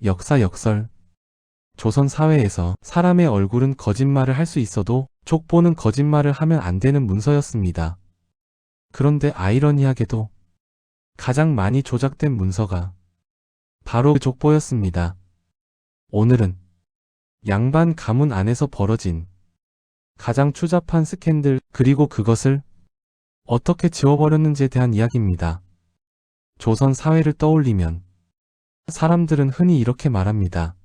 역사 역설. 조선 사회에서 사람의 얼굴은 거짓말을 할 수 있어도 족보는 거짓말을 하면 안 되는 문서였습니다. 그런데 아이러니하게도 가장 많이 조작된 문서가 바로 그 족보였습니다. 오늘은 양반 가문 안에서 벌어진 가장 추잡한 스캔들, 그리고 그것을 어떻게 지워버렸는지에 대한 이야기입니다. 조선 사회를 떠올리면 사람들은 흔히 이렇게 말합니다.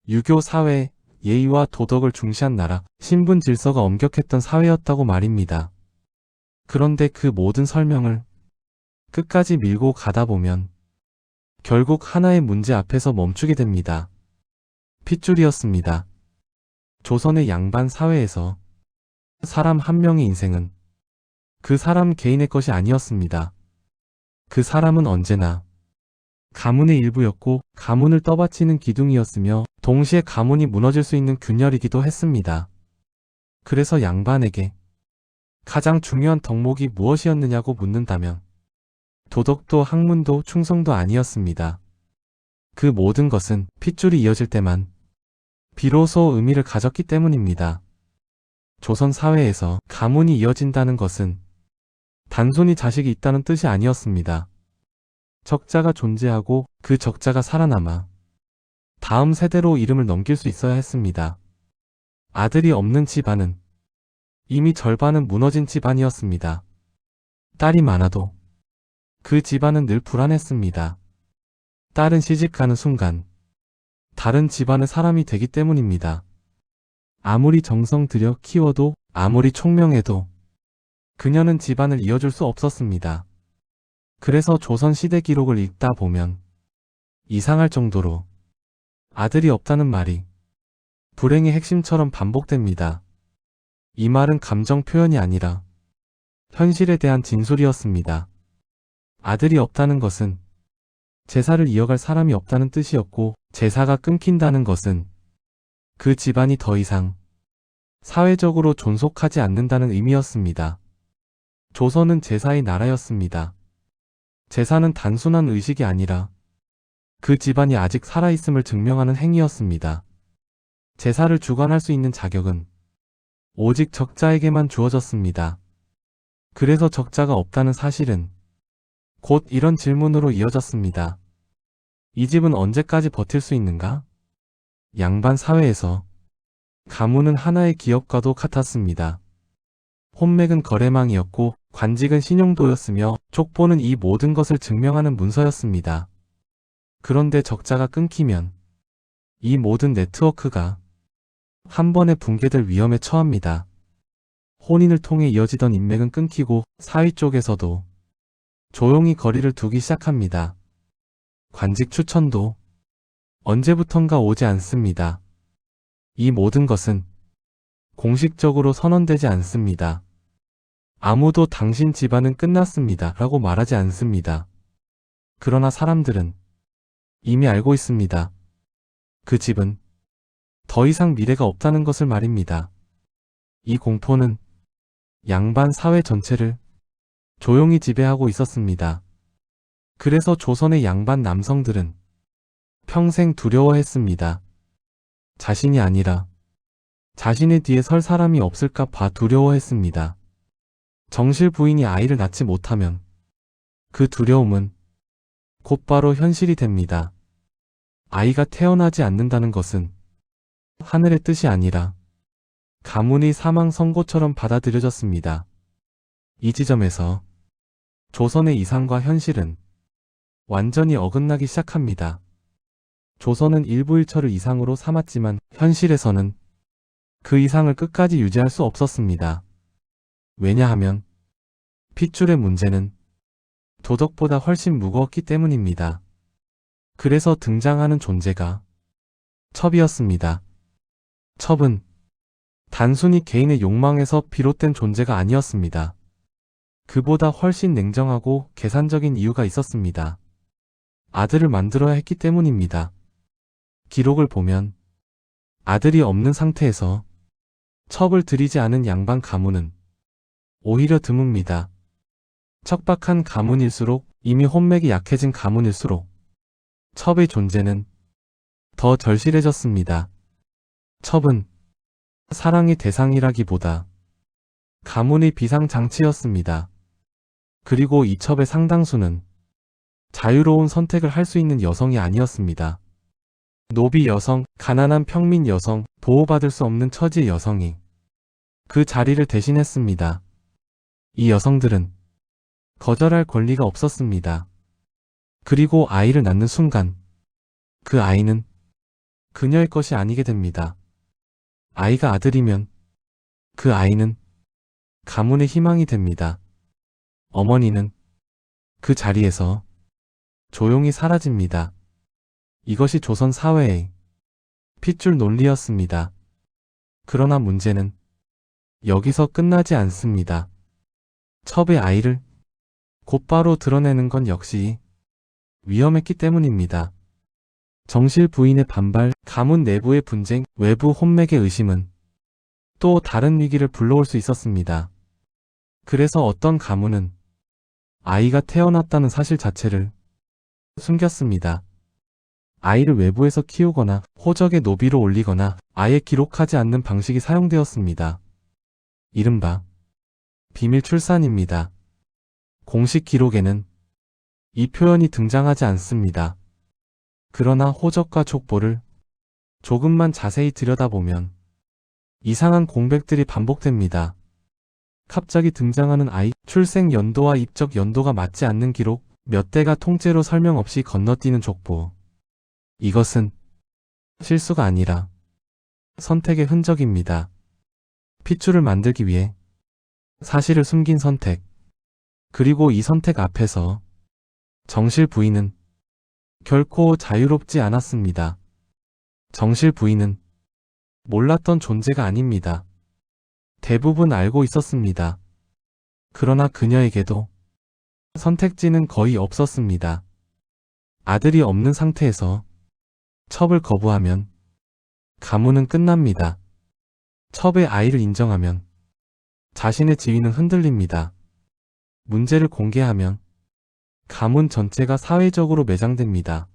유교 사회, 예의와 도덕을 중시한 나라, 신분 질서가 엄격했던 사회였다고 말입니다. 그런데 그 모든 설명을 끝까지 밀고 가다 보면 결국 하나의 문제 앞에서 멈추게 됩니다. 핏줄이었습니다. 조선의 양반 사회에서 사람 한 명의 인생은 그 사람 개인의 것이 아니었습니다. 그 사람은 언제나 가문의 일부였고 가문을 떠받치는 기둥이었으며 동시에 가문이 무너질 수 있는 균열이기도 했습니다. 그래서 양반에게 가장 중요한 덕목이 무엇이었느냐고 묻는다면 도덕도 학문도 충성도 아니었습니다. 그 모든 것은 핏줄이 이어질 때만 비로소 의미를 가졌기 때문입니다. 조선 사회에서 가문이 이어진다는 것은 단순히 자식이 있다는 뜻이 아니었습니다. 적자가 존재하고 그 적자가 살아남아 다음 세대로 이름을 넘길 수 있어야 했습니다. 아들이 없는 집안은 이미 절반은 무너진 집안이었습니다. 딸이 많아도 그 집안은 늘 불안했습니다. 딸은 시집가는 순간 다른 집안의 사람이 되기 때문입니다. 아무리 정성 들여 키워도 아무리 총명해도 그녀는 집안을 이어줄 수 없었습니다. 그래서 조선시대 기록을 읽다 보면 이상할 정도로 아들이 없다는 말이 불행의 핵심처럼 반복됩니다. 이 말은 감정 표현이 아니라 현실에 대한 진술이었습니다. 아들이 없다는 것은 제사를 이어갈 사람이 없다는 뜻이었고 제사가 끊긴다는 것은 그 집안이 더 이상 사회적으로 존속하지 않는다는 의미였습니다. 조선은 제사의 나라였습니다. 제사는 단순한 의식이 아니라 그 집안이 아직 살아있음을 증명하는 행위였습니다. 제사를 주관할 수 있는 자격은 오직 적자에게만 주어졌습니다. 그래서 적자가 없다는 사실은 곧 이런 질문으로 이어졌습니다. 이 집은 언제까지 버틸 수 있는가? 양반 사회에서 가문은 하나의 기업과도 같았습니다. 혼맥은 거래망이었고 관직은 신용도였으며 족보는 이 모든 것을 증명하는 문서였습니다. 그런데 적자가 끊기면 이 모든 네트워크가 한 번에 붕괴될 위험에 처합니다. 혼인을 통해 이어지던 인맥은 끊기고 사위 쪽에서도 조용히 거리를 두기 시작합니다. 관직 추천도 언제부턴가 오지 않습니다. 이 모든 것은 공식적으로 선언되지 않습니다. 아무도 당신 집안은 끝났습니다 라고 말하지 않습니다. 그러나 사람들은 이미 알고 있습니다. 그 집은 더 이상 미래가 없다는 것을 말입니다. 이 공포는 양반 사회 전체를 조용히 지배하고 있었습니다. 그래서 조선의 양반 남성들은 평생 두려워했습니다. 자신이 아니라 자신의 뒤에 설 사람이 없을까 봐 두려워했습니다. 정실 부인이 아이를 낳지 못하면 그 두려움은 곧바로 현실이 됩니다. 아이가 태어나지 않는다는 것은 하늘의 뜻이 아니라 가문의 사망 선고처럼 받아들여졌습니다. 이 지점에서 조선의 이상과 현실은 완전히 어긋나기 시작합니다. 조선은 일부 일처를 이상으로 삼았지만 현실에서는 그 이상을 끝까지 유지할 수 없었습니다. 왜냐하면 핏줄의 문제는 도덕보다 훨씬 무거웠기 때문입니다. 그래서 등장하는 존재가 첩이었습니다. 첩은 단순히 개인의 욕망에서 비롯된 존재가 아니었습니다. 그보다 훨씬 냉정하고 계산적인 이유가 있었습니다. 아들을 만들어야 했기 때문입니다. 기록을 보면 아들이 없는 상태에서 첩을 들이지 않은 양반 가문은 오히려 드뭅니다. 척박한 가문일수록 이미 혼맥이 약해진 가문일수록 첩의 존재는 더 절실해졌습니다. 첩은 사랑의 대상이라기보다 가문의 비상장치였습니다. 그리고 이 첩의 상당수는 자유로운 선택을 할 수 있는 여성이 아니었습니다. 노비 여성, 가난한 평민 여성, 보호받을 수 없는 처지의 여성이 그 자리를 대신했습니다. 이 여성들은 거절할 권리가 없었습니다. 그리고 아이를 낳는 순간 그 아이는 그녀의 것이 아니게 됩니다. 아이가 아들이면 그 아이는 가문의 희망이 됩니다. 어머니는 그 자리에서 조용히 사라집니다. 이것이 조선 사회의 핏줄 논리였습니다. 그러나 문제는 여기서 끝나지 않습니다. 첩의 아이를 곧바로 드러내는 건 역시 위험했기 때문입니다. 정실 부인의 반발, 가문 내부의 분쟁, 외부 혼맥의 의심은 또 다른 위기를 불러올 수 있었습니다. 그래서 어떤 가문은 아이가 태어났다는 사실 자체를 숨겼습니다. 아이를 외부에서 키우거나 호적의 노비로 올리거나 아예 기록하지 않는 방식이 사용되었습니다. 이른바 비밀 출산입니다. 공식 기록에는 이 표현이 등장하지 않습니다. 그러나 호적과 족보를 조금만 자세히 들여다보면 이상한 공백들이 반복됩니다. 갑자기 등장하는 아이, 출생 연도와 입적 연도가 맞지 않는 기록, 몇 대가 통째로 설명 없이 건너뛰는 족보. 이것은 실수가 아니라 선택의 흔적입니다. 핏줄을 만들기 위해 사실을 숨긴 선택. 그리고 이 선택 앞에서 정실 부인은 결코 자유롭지 않았습니다. 정실 부인은 몰랐던 존재가 아닙니다. 대부분 알고 있었습니다. 그러나 그녀에게도 선택지는 거의 없었습니다. 아들이 없는 상태에서 첩을 거부하면 가문은 끝납니다. 첩의 아이를 인정하면 자신의 지위는 흔들립니다. 문제를 공개하면 가문 전체가 사회적으로 매장됩니다.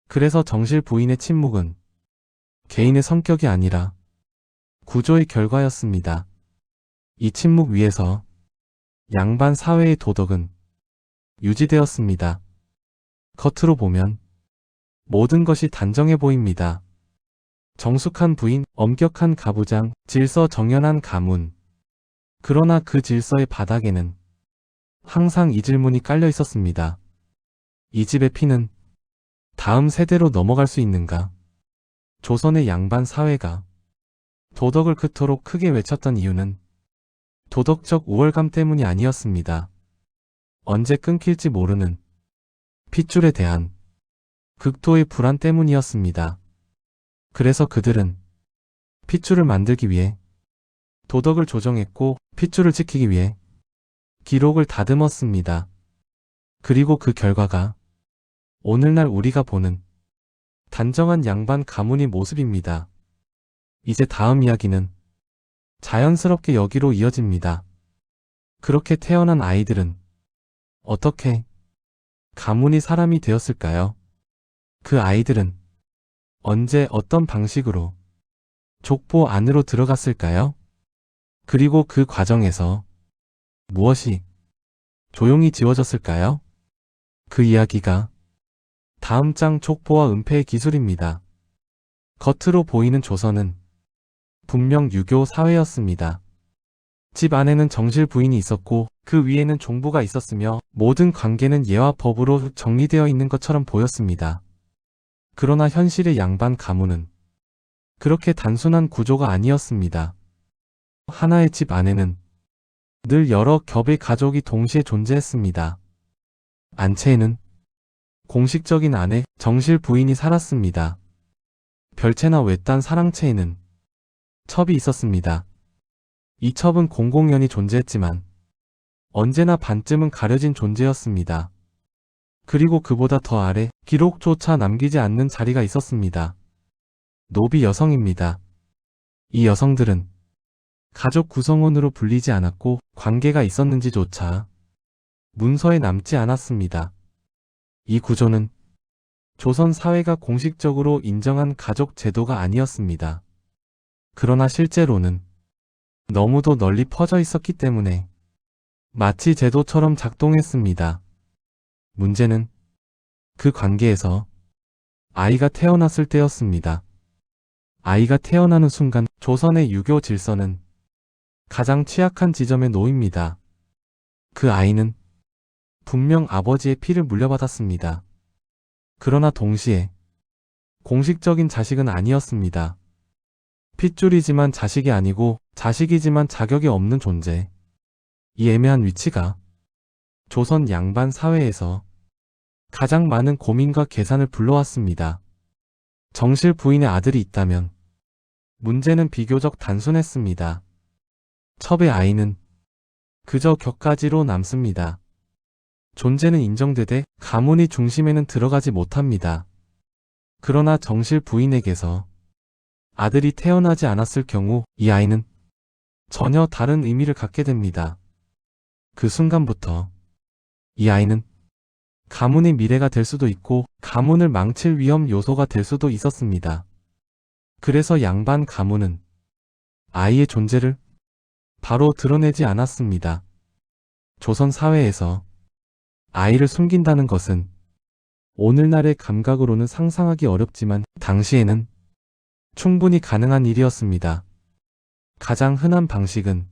그래서 정실 부인의 침묵은 개인의 성격이 아니라 구조의 결과였습니다. 이 침묵 위에서 양반 사회의 도덕은 유지되었습니다. 겉으로 보면 모든 것이 단정해 보입니다. 정숙한 부인, 엄격한 가부장, 질서 정연한 가문. 그러나 그 질서의 바닥에는 항상 이 질문이 깔려 있었습니다. 이 집의 피는 다음 세대로 넘어갈 수 있는가? 조선의 양반 사회가 도덕을 그토록 크게 외쳤던 이유는 도덕적 우월감 때문이 아니었습니다. 언제 끊길지 모르는 핏줄에 대한 극도의 불안 때문이었습니다. 그래서 그들은 핏줄을 만들기 위해 도덕을 조정했고 핏줄을 지키기 위해 기록을 다듬었습니다. 그리고 그 결과가 오늘날 우리가 보는 단정한 양반 가문의 모습입니다. 이제 다음 이야기는 자연스럽게 여기로 이어집니다. 그렇게 태어난 아이들은 어떻게 가문이 사람이 되었을까요? 그 아이들은 언제 어떤 방식으로 족보 안으로 들어갔을까요? 그리고 그 과정에서 무엇이 조용히 지워졌을까요? 그 이야기가 다음 장 족보와 은폐의 기술입니다. 겉으로 보이는 조선은 분명 유교 사회였습니다. 집 안에는 정실 부인이 있었고 그 위에는 종부가 있었으며 모든 관계는 예와 법으로 정리되어 있는 것처럼 보였습니다. 그러나 현실의 양반 가문은 그렇게 단순한 구조가 아니었습니다. 하나의 집 안에는 늘 여러 겹의 가족이 동시에 존재했습니다. 안채에는 공식적인 아내, 정실 부인이 살았습니다. 별채나 외딴 사랑채에는 첩이 있었습니다. 이 첩은 공공연히 존재했지만 언제나 반쯤은 가려진 존재였습니다. 그리고 그보다 더 아래 기록조차 남기지 않는 자리가 있었습니다. 노비 여성입니다. 이 여성들은 가족 구성원으로 불리지 않았고 관계가 있었는지조차 문서에 남지 않았습니다. 이 구조는 조선 사회가 공식적으로 인정한 가족 제도가 아니었습니다. 그러나 실제로는 너무도 널리 퍼져 있었기 때문에 마치 제도처럼 작동했습니다. 문제는 그 관계에서 아이가 태어났을 때였습니다. 아이가 태어나는 순간 조선의 유교 질서는 가장 취약한 지점에 놓입니다. 그 아이는 분명 아버지의 피를 물려받았습니다. 그러나 동시에 공식적인 자식은 아니었습니다. 핏줄이지만 자식이 아니고 자식이지만 자격이 없는 존재. 이 애매한 위치가 조선 양반 사회에서 가장 많은 고민과 계산을 불러왔습니다. 정실 부인의 아들이 있다면 문제는 비교적 단순했습니다. 첩의 아이는 그저 격가지로 남습니다. 존재는 인정되되 가문이 중심에는 들어가지 못합니다. 그러나 정실 부인에게서 아들이 태어나지 않았을 경우 이 아이는 전혀 다른 의미를 갖게 됩니다. 그 순간부터 이 아이는 가문의 미래가 될 수도 있고 가문을 망칠 위험 요소가 될 수도 있었습니다. 그래서 양반 가문은 아이의 존재를 바로 드러내지 않았습니다. 조선 사회에서 아이를 숨긴다는 것은 오늘날의 감각으로는 상상하기 어렵지만 당시에는 충분히 가능한 일이었습니다. 가장 흔한 방식은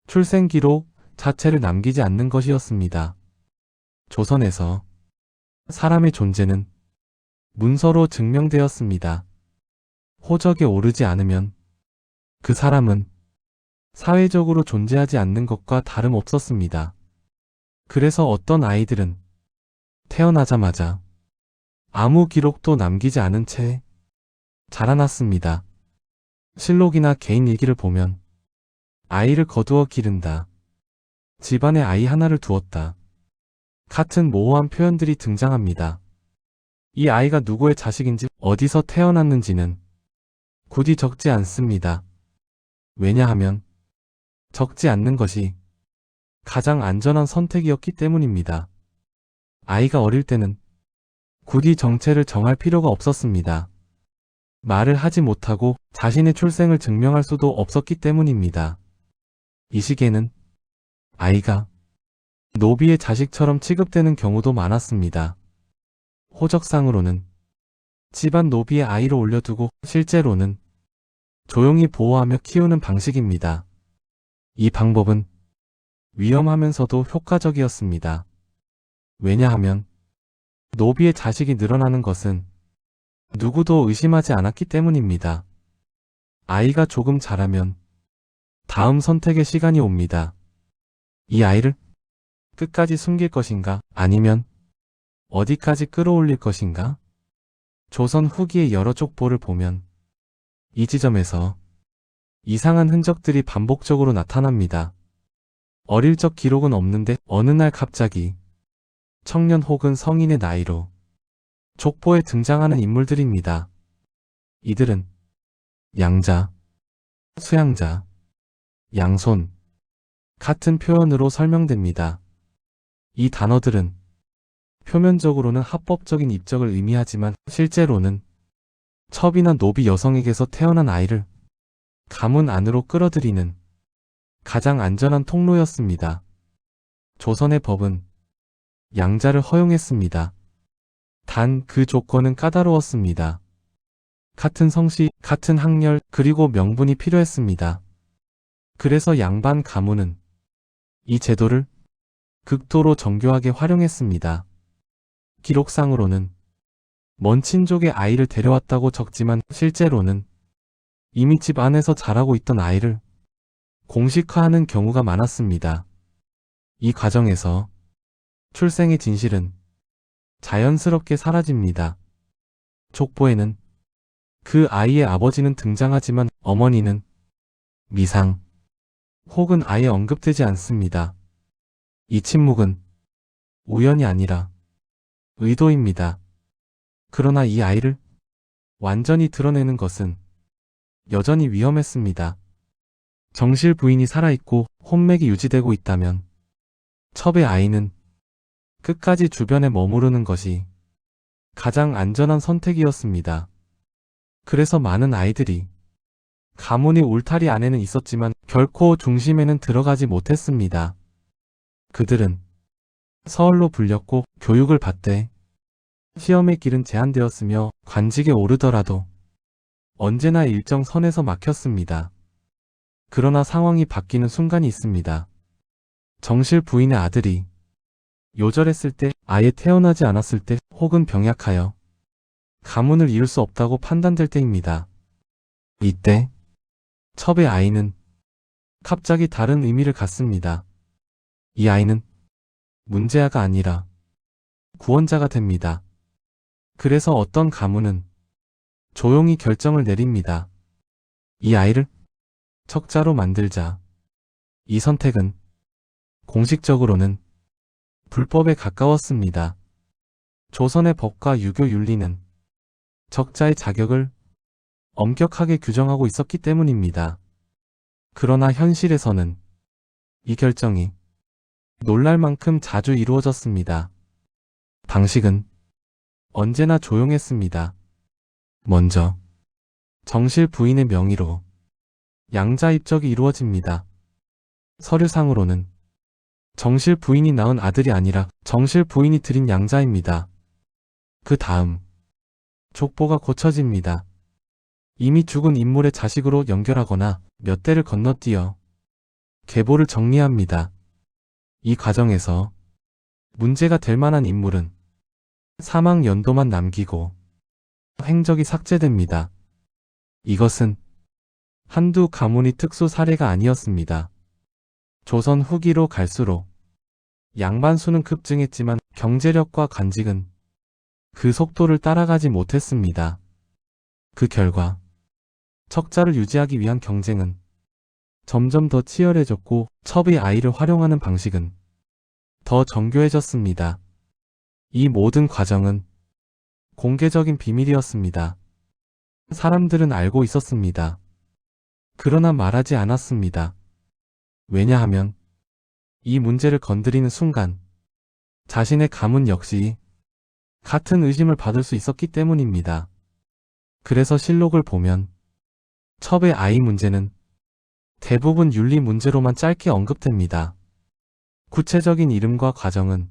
출생 기록 자체를 남기지 않는 것이었습니다. 조선에서 사람의 존재는 문서로 증명되었습니다. 호적에 오르지 않으면 그 사람은 사회적으로 존재하지 않는 것과 다름없었습니다. 그래서 어떤 아이들은 태어나자마자 아무 기록도 남기지 않은 채 자라났습니다. 실록이나 개인 일기를 보면 아이를 거두어 기른다. 집안에 아이 하나를 두었다. 같은 모호한 표현들이 등장합니다. 이 아이가 누구의 자식인지 어디서 태어났는지는 굳이 적지 않습니다. 왜냐하면 적지 않는 것이 가장 안전한 선택이었기 때문입니다. 아이가 어릴 때는 굳이 정체를 정할 필요가 없었습니다. 말을 하지 못하고 자신의 출생을 증명할 수도 없었기 때문입니다. 이 시기에는 아이가 노비의 자식처럼 취급되는 경우도 많았습니다. 호적상으로는 집안 노비의 아이를 올려두고 실제로는 조용히 보호하며 키우는 방식입니다. 이 방법은 위험하면서도 효과적이었습니다. 왜냐하면 노비의 자식이 늘어나는 것은 누구도 의심하지 않았기 때문입니다. 아이가 조금 자라면 다음 선택의 시간이 옵니다. 이 아이를 끝까지 숨길 것인가? 아니면 어디까지 끌어올릴 것인가? 조선 후기의 여러 족보를 보면 이 지점에서 이상한 흔적들이 반복적으로 나타납니다. 어릴 적 기록은 없는데 어느 날 갑자기 청년 혹은 성인의 나이로 족보에 등장하는 인물들입니다. 이들은 양자, 수양자, 양손 같은 표현으로 설명됩니다. 이 단어들은 표면적으로는 합법적인 입적을 의미하지만 실제로는 첩이나 노비 여성에게서 태어난 아이를 가문 안으로 끌어들이는 가장 안전한 통로였습니다. 조선의 법은 양자를 허용했습니다. 단 그 조건은 까다로웠습니다. 같은 성씨, 같은 학렬, 그리고 명분이 필요했습니다. 그래서 양반 가문은 이 제도를 극도로 정교하게 활용했습니다. 기록상으로는 먼 친족의 아이를 데려왔다고 적지만 실제로는 이미 집 안에서 자라고 있던 아이를 공식화하는 경우가 많았습니다. 이 과정에서 출생의 진실은 자연스럽게 사라집니다. 족보에는 그 아이의 아버지는 등장하지만 어머니는 미상 혹은 아예 언급되지 않습니다. 이 침묵은 우연이 아니라 의도입니다. 그러나 이 아이를 완전히 드러내는 것은 여전히 위험했습니다. 정실 부인이 살아있고 혼맥이 유지되고 있다면 첩의 아이는 끝까지 주변에 머무르는 것이 가장 안전한 선택이었습니다. 그래서 많은 아이들이 가문이 울타리 안에는 있었지만 결코 중심에는 들어가지 못했습니다. 그들은 서울로 불렸고 교육을 받되 시험의 길은 제한되었으며 관직에 오르더라도 언제나 일정 선에서 막혔습니다. 그러나 상황이 바뀌는 순간이 있습니다. 정실 부인의 아들이 요절했을 때, 아예 태어나지 않았을 때, 혹은 병약하여 가문을 이룰 수 없다고 판단될 때입니다. 이때 첩의 아이는 갑자기 다른 의미를 갖습니다. 이 아이는 문제아가 아니라 구원자가 됩니다. 그래서 어떤 가문은 조용히 결정을 내립니다. 이 아이를 척자로 만들자. 이 선택은 공식적으로는 불법에 가까웠습니다. 조선의 법과 유교 윤리는 적자의 자격을 엄격하게 규정하고 있었기 때문입니다. 그러나 현실에서는 이 결정이 놀랄 만큼 자주 이루어졌습니다. 방식은 언제나 조용했습니다. 먼저 정실 부인의 명의로 양자 입적이 이루어집니다. 서류상으로는 정실 부인이 낳은 아들이 아니라 정실 부인이 들인 양자입니다. 그 다음 족보가 고쳐집니다. 이미 죽은 인물의 자식으로 연결하거나 몇 대를 건너뛰어 계보를 정리합니다. 이 과정에서 문제가 될 만한 인물은 사망 연도만 남기고 행적이 삭제됩니다. 이것은 한두 가문이 특수 사례가 아니었습니다. 조선 후기로 갈수록 양반수는 급증했지만 경제력과 관직은 그 속도를 따라가지 못했습니다. 그 결과 척자를 유지하기 위한 경쟁은 점점 더 치열해졌고 첩의 아이를 활용하는 방식은 더 정교해졌습니다. 이 모든 과정은 공개적인 비밀이었습니다. 사람들은 알고 있었습니다. 그러나 말하지 않았습니다. 왜냐하면 이 문제를 건드리는 순간 자신의 가문 역시 같은 의심을 받을 수 있었기 때문입니다. 그래서 실록을 보면 첩의 아이 문제는 대부분 윤리 문제로만 짧게 언급됩니다. 구체적인 이름과 과정은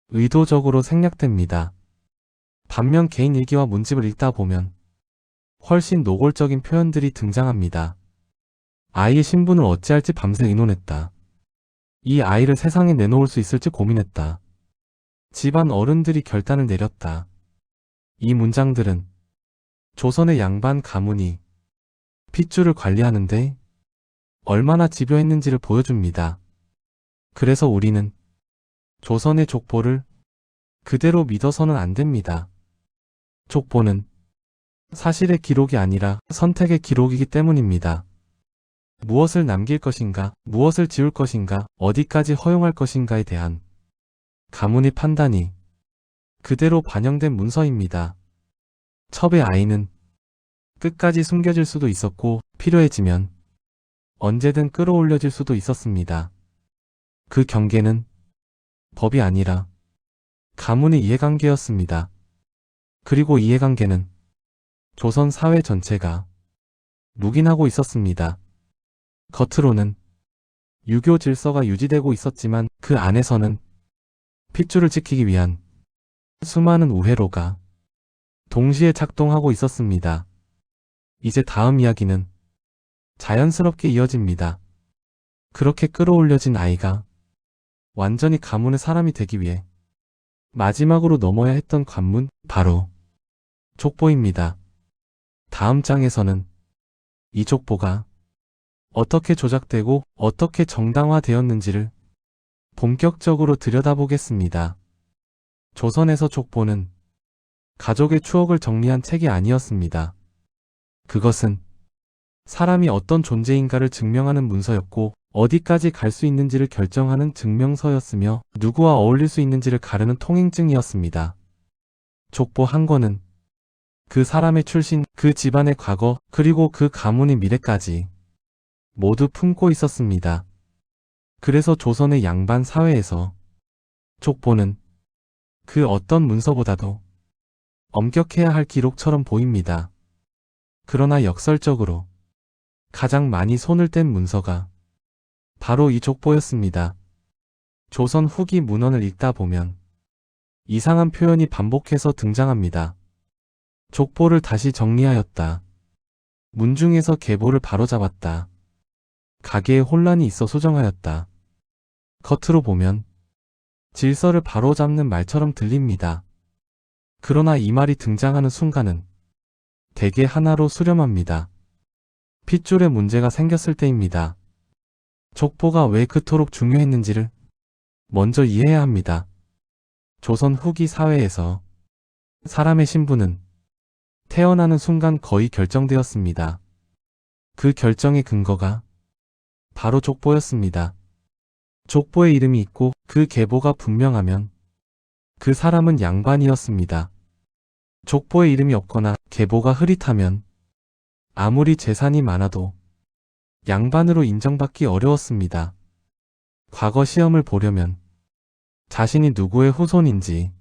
의도적으로 생략됩니다. 반면 개인 일기와 문집을 읽다 보면 훨씬 노골적인 표현들이 등장합니다. 아이의 신분을 어찌할지 밤새 의논했다. 이 아이를 세상에 내놓을 수 있을지 고민했다. 집안 어른들이 결단을 내렸다. 이 문장들은 조선의 양반 가문이 핏줄을 관리하는데 얼마나 집요했는지를 보여줍니다. 그래서 우리는 조선의 족보를 그대로 믿어서는 안 됩니다. 족보는 사실의 기록이 아니라 선택의 기록이기 때문입니다. 무엇을 남길 것인가, 무엇을 지울 것인가, 어디까지 허용할 것인가에 대한 가문의 판단이 그대로 반영된 문서입니다. 첩의 아이는 끝까지 숨겨질 수도 있었고 필요해지면 언제든 끌어올려질 수도 있었습니다. 그 경계는 법이 아니라 가문의 이해관계였습니다. 그리고 이해관계는 조선 사회 전체가 묵인하고 있었습니다. 겉으로는 유교 질서가 유지되고 있었지만 그 안에서는 핏줄을 지키기 위한 수많은 우회로가 동시에 작동하고 있었습니다. 이제 다음 이야기는 자연스럽게 이어집니다. 그렇게 끌어올려진 아이가 완전히 가문의 사람이 되기 위해 마지막으로 넘어야 했던 관문, 바로 족보입니다. 다음 장에서는 이 족보가 어떻게 조작되고 어떻게 정당화되었는지를 본격적으로 들여다보겠습니다. 조선에서 족보는 가족의 추억을 정리한 책이 아니었습니다. 그것은 사람이 어떤 존재인가를 증명하는 문서였고 어디까지 갈 수 있는지를 결정하는 증명서였으며 누구와 어울릴 수 있는지를 가르는 통행증이었습니다. 족보 한 권은 그 사람의 출신, 그 집안의 과거, 그리고 그 가문의 미래까지 모두 품고 있었습니다. 그래서 조선의 양반 사회에서 족보는 그 어떤 문서보다도 엄격해야 할 기록처럼 보입니다. 그러나 역설적으로 가장 많이 손을 뗀 문서가 바로 이 족보였습니다. 조선 후기 문헌을 읽다 보면 이상한 표현이 반복해서 등장합니다. 족보를 다시 정리하였다. 문중에서 계보를 바로잡았다. 가계에 혼란이 있어 수정하였다. 겉으로 보면 질서를 바로잡는 말처럼 들립니다. 그러나 이 말이 등장하는 순간은 대개 하나로 수렴합니다. 핏줄에 문제가 생겼을 때입니다. 족보가 왜 그토록 중요했는지를 먼저 이해해야 합니다. 조선 후기 사회에서 사람의 신분은 태어나는 순간 거의 결정되었습니다. 그 결정의 근거가 바로 족보였습니다. 족보에 이름이 있고 그 계보가 분명하면 그 사람은 양반이었습니다. 족보에 이름이 없거나 계보가 흐릿하면 아무리 재산이 많아도 양반으로 인정받기 어려웠습니다. 과거 시험을 보려면 자신이 누구의 후손인지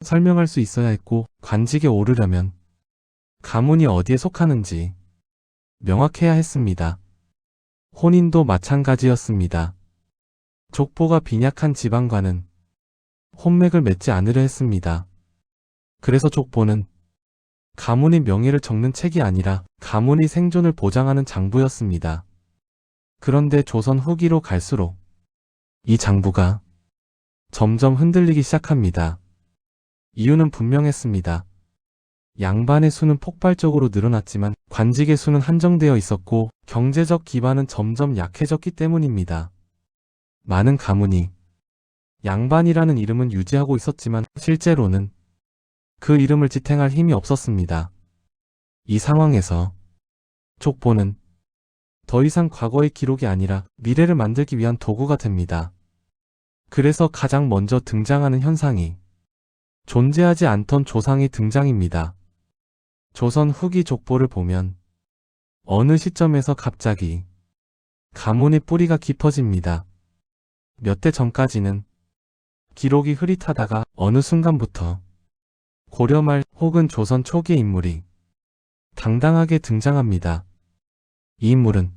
설명할 수 있어야 했고, 관직에 오르려면 가문이 어디에 속하는지 명확해야 했습니다. 혼인도 마찬가지였습니다. 족보가 빈약한 집안과는 혼맥을 맺지 않으려 했습니다. 그래서 족보는 가문의 명예를 적는 책이 아니라 가문의 생존을 보장하는 장부였습니다. 그런데 조선 후기로 갈수록 이 장부가 점점 흔들리기 시작합니다. 이유는 분명했습니다. 양반의 수는 폭발적으로 늘어났지만 관직의 수는 한정되어 있었고 경제적 기반은 점점 약해졌기 때문입니다. 많은 가문이 양반이라는 이름은 유지하고 있었지만 실제로는 그 이름을 지탱할 힘이 없었습니다. 이 상황에서 족보는 더 이상 과거의 기록이 아니라 미래를 만들기 위한 도구가 됩니다. 그래서 가장 먼저 등장하는 현상이 존재하지 않던 조상의 등장입니다. 조선 후기 족보를 보면 어느 시점에서 갑자기 가문의 뿌리가 깊어집니다. 몇 대 전까지는 기록이 흐릿하다가 어느 순간부터 고려 말 혹은 조선 초기의 인물이 당당하게 등장합니다. 이 인물은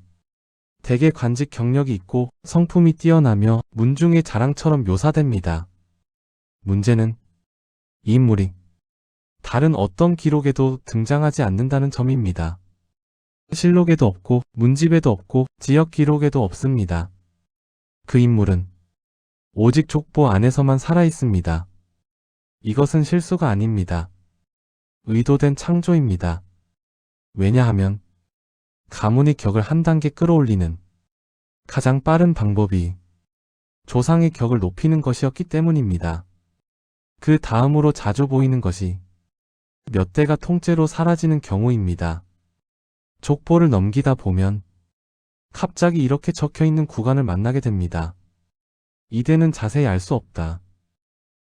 대개 관직 경력이 있고 성품이 뛰어나며 문중의 자랑처럼 묘사됩니다. 문제는 이 인물이 다른 어떤 기록에도 등장하지 않는다는 점입니다. 실록에도 없고 문집에도 없고 지역 기록에도 없습니다. 그 인물은 오직 족보 안에서만 살아있습니다. 이것은 실수가 아닙니다. 의도된 창조입니다. 왜냐하면 가문의 격을 한 단계 끌어올리는 가장 빠른 방법이 조상의 격을 높이는 것이었기 때문입니다. 그 다음으로 자주 보이는 것이 몇 대가 통째로 사라지는 경우입니다. 족보를 넘기다 보면 갑자기 이렇게 적혀있는 구간을 만나게 됩니다. 이대는 자세히 알 수 없다.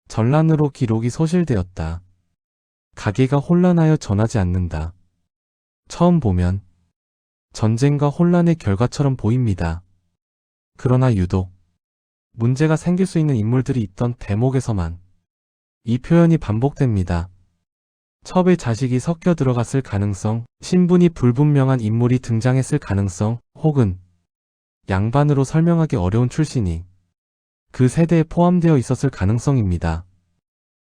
전란으로 기록이 소실되었다. 가계가 혼란하여 전하지 않는다. 처음 보면 전쟁과 혼란의 결과처럼 보입니다. 그러나 유독 문제가 생길 수 있는 인물들이 있던 대목에서만 이 표현이 반복됩니다. 첩의 자식이 섞여 들어갔을 가능성, 신분이 불분명한 인물이 등장했을 가능성, 혹은 양반으로 설명하기 어려운 출신이 그 세대에 포함되어 있었을 가능성입니다.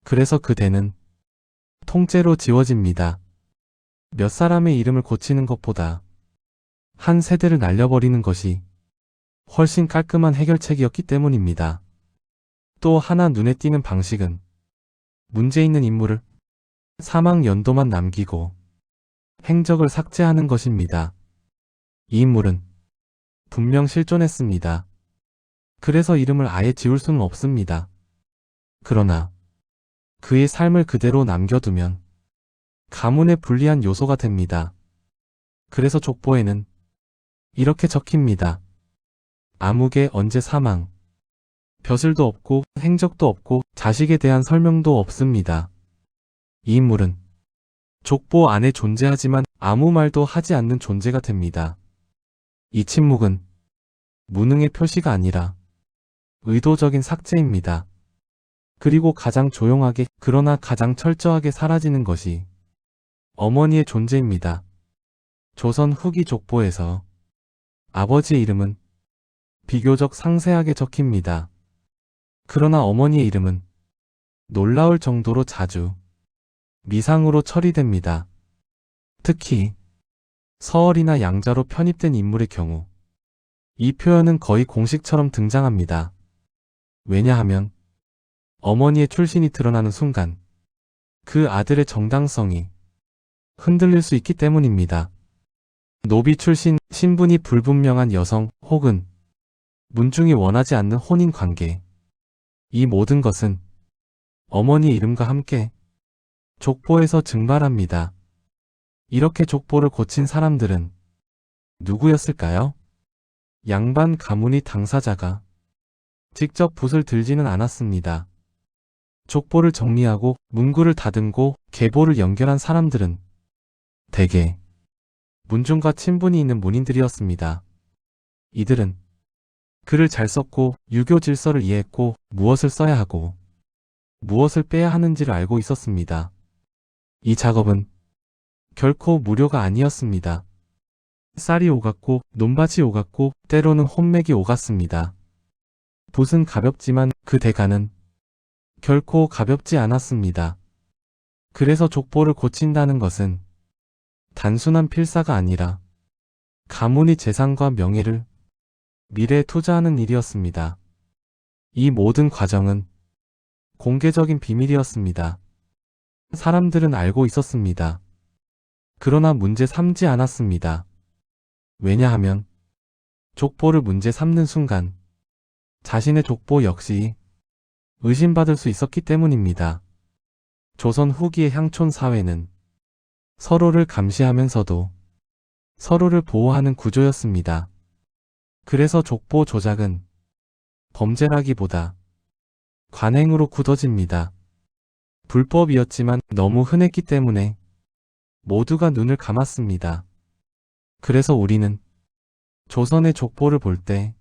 그래서 그 대는 통째로 지워집니다. 몇 사람의 이름을 고치는 것보다 한 세대를 날려버리는 것이 훨씬 깔끔한 해결책이었기 때문입니다. 또 하나 눈에 띄는 방식은 문제 있는 인물을 사망 연도만 남기고 행적을 삭제하는 것입니다. 이 인물은 분명 실존했습니다. 그래서 이름을 아예 지울 수는 없습니다. 그러나 그의 삶을 그대로 남겨두면 가문에 불리한 요소가 됩니다. 그래서 족보에는 이렇게 적힙니다. 아무개 언제 사망. 벼슬도 없고 행적도 없고 자식에 대한 설명도 없습니다. 이 인물은 족보 안에 존재하지만 아무 말도 하지 않는 존재가 됩니다. 이 침묵은 무능의 표시가 아니라 의도적인 삭제입니다. 그리고 가장 조용하게 그러나 가장 철저하게 사라지는 것이 어머니의 존재입니다. 조선 후기 족보에서 아버지의 이름은 비교적 상세하게 적힙니다. 그러나 어머니의 이름은 놀라울 정도로 자주 미상으로 처리됩니다. 특히 서얼이나 양자로 편입된 인물의 경우 이 표현은 거의 공식처럼 등장합니다. 왜냐하면 어머니의 출신이 드러나는 순간 그 아들의 정당성이 흔들릴 수 있기 때문입니다. 노비 출신, 신분이 불분명한 여성 혹은 문중이 원하지 않는 혼인 관계, 이 모든 것은 어머니 이름과 함께 족보에서 증발합니다. 이렇게 족보를 고친 사람들은 누구였을까요? 양반 가문이 당사자가 직접 붓을 들지는 않았습니다. 족보를 정리하고 문구를 다듬고 계보를 연결한 사람들은 대개 문중과 친분이 있는 문인들이었습니다. 이들은 글을 잘 썼고 유교 질서를 이해했고 무엇을 써야 하고 무엇을 빼야 하는지를 알고 있었습니다. 이 작업은 결코 무료가 아니었습니다. 쌀이 오갔고 논밭이 오갔고 때로는 혼맥이 오갔습니다. 붓은 가볍지만 그 대가는 결코 가볍지 않았습니다. 그래서 족보를 고친다는 것은 단순한 필사가 아니라 가문의 재산과 명예를 미래에 투자하는 일이었습니다. 이 모든 과정은 공개적인 비밀이었습니다. 사람들은 알고 있었습니다. 그러나 문제 삼지 않았습니다. 왜냐하면 족보를 문제 삼는 순간 자신의 족보 역시 의심받을 수 있었기 때문입니다. 조선 후기의 향촌 사회는 서로를 감시하면서도 서로를 보호하는 구조였습니다. 그래서 족보 조작은 범죄라기보다 관행으로 굳어집니다. 불법이었지만 너무 흔했기 때문에 모두가 눈을 감았습니다. 그래서 우리는 조선의 족보를 볼 때